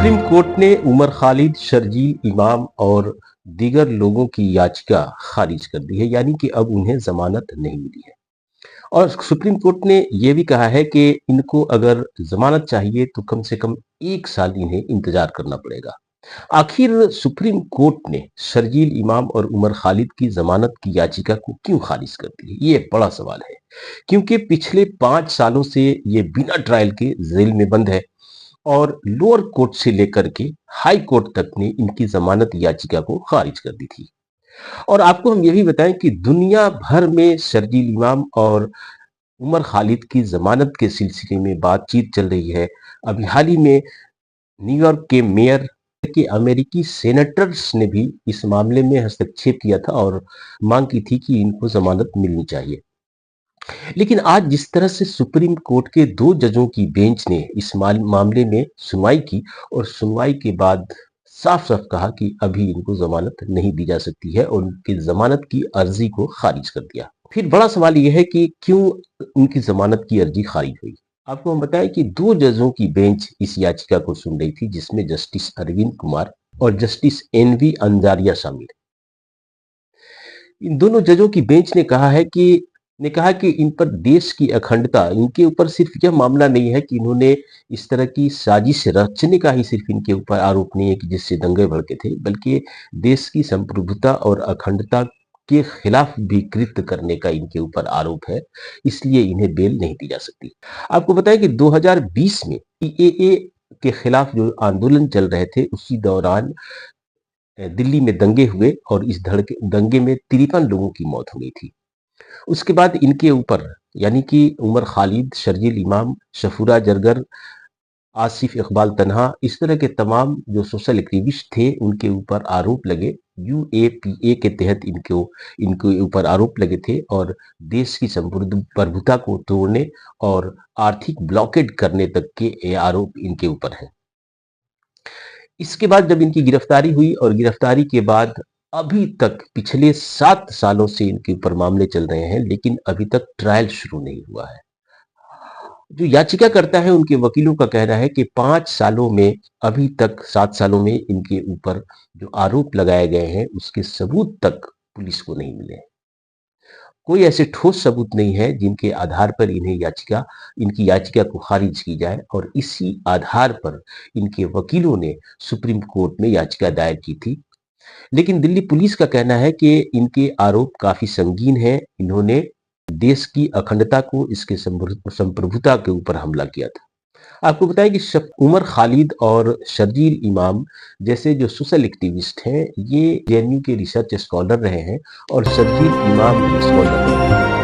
Supreme court ने उमर खालिद, शर्जील इमाम और दीगर लोगों की याचिका खारिज कर दी है, यानी कि अब उन्हें जमानत नहीं मिली है। और सुप्रीम कोर्ट ने यह भी कहा है कि इनको अगर जमानत चाहिए तो कम से कम 1 साल इन्हें इंतजार करना पड़ेगा। आखिर सुप्रीम कोर्ट ने शर्जील इमाम और उमर खालिद की जमानत की याचिका को क्यों खारिज कर दी है, ये एक बड़ा सवाल है। क्योंकि पिछले 5 सालों से ये बिना ट्रायल के जेल में बंद है और लोअर कोर्ट से लेकर के हाई कोर्ट तक ने इनकी जमानत याचिका को खारिज कर दी थी। और आपको हम ये भी बताएं कि दुनिया भर में शर्जील इमाम और उमर खालिद की जमानत के सिलसिले में बातचीत चल रही है। अभी हाल ही में न्यूयॉर्क के मेयर के अमेरिकी सेनेटर्स ने भी इस मामले में हस्तक्षेप किया था और मांग की थी कि इनको जमानत मिलनी चाहिए। लेकिन आज जिस तरह से सुप्रीम कोर्ट के 2 जजों की बेंच ने इस मामले में सुनवाई की और सुनवाई के बाद साफ साफ कहा कि अभी इनको जमानत नहीं दी जा सकती है और उनकी जमानत की अर्जी को खारिज कर दिया। फिर बड़ा सवाल यह है कि क्यों उनकी जमानत की अर्जी खारिज हुई। आपको हम बताएं कि 2 जजों की बेंच इस याचिका को सुन रही थी, जिसमें जस्टिस अरविंद कुमार और जस्टिस एनवी अंजारिया शामिल। इन दोनों जजों की बेंच ने कहा कि इन पर देश की अखंडता, इनके ऊपर सिर्फ यह मामला नहीं है कि इन्होंने इस तरह की साजिश रचने का ही सिर्फ इनके ऊपर आरोप नहीं है कि जिससे दंगे भड़के थे, बल्कि देश की संप्रभुता और अखंडता के खिलाफ भी कृत्य करने का इनके ऊपर आरोप है। इसलिए इन्हें बेल नहीं दी जा सकती। आपको बताएं कि 2020 में सीएए के खिलाफ जो आंदोलन चल रहे थे, उसी दौरान दिल्ली में दंगे हुए और इस दंगे में 53 लोगों की मौत हो गई थी। उसके बाद इनके ऊपर यानी कि उमर खालिद, शर्जील इमाम, शफूरा जरगर, आसिफ इकबाल तन्हा, इस तरह के तमाम जो सोशल एक्टिविस्ट थे उनके ऊपर आरोप लगे। यूएपीए के तहत इनके ऊपर आरोप लगे थे और देश की संप्रभुता को तोड़ने और आर्थिक ब्लॉकेड करने तक के ये आरोप इनके ऊपर हैं। इसके बाद जब इनकी गिरफ्तारी हुई और गिरफ्तारी के बाद अभी तक पिछले 7 सालों से इनके ऊपर मामले चल रहे हैं, लेकिन अभी तक ट्रायल शुरू नहीं हुआ है। जो याचिका करता है उनके वकीलों का कहना है कि 5 सालों में अभी तक 7 सालों में इनके ऊपर जो आरोप लगाए गए हैं उसके सबूत तक पुलिस को नहीं मिले। कोई ऐसे ठोस सबूत नहीं है जिनके आधार पर इनकी याचिका को खारिज की जाए और इसी आधार पर इनके वकीलों ने सुप्रीम कोर्ट में याचिका दायर की थी। लेकिन दिल्ली पुलिस का कहना है कि इनके आरोप काफी संगीन हैं। इन्होंने देश की अखंडता को, इसके संप्रभुता के ऊपर हमला किया था। आपको बताएं कि उमर खालिद और शर्जील इमाम जैसे जो सोशल एक्टिविस्ट हैं, ये जेएनयू के रिसर्च स्कॉलर रहे हैं और शर्जील इमाम स्कॉलर हैं।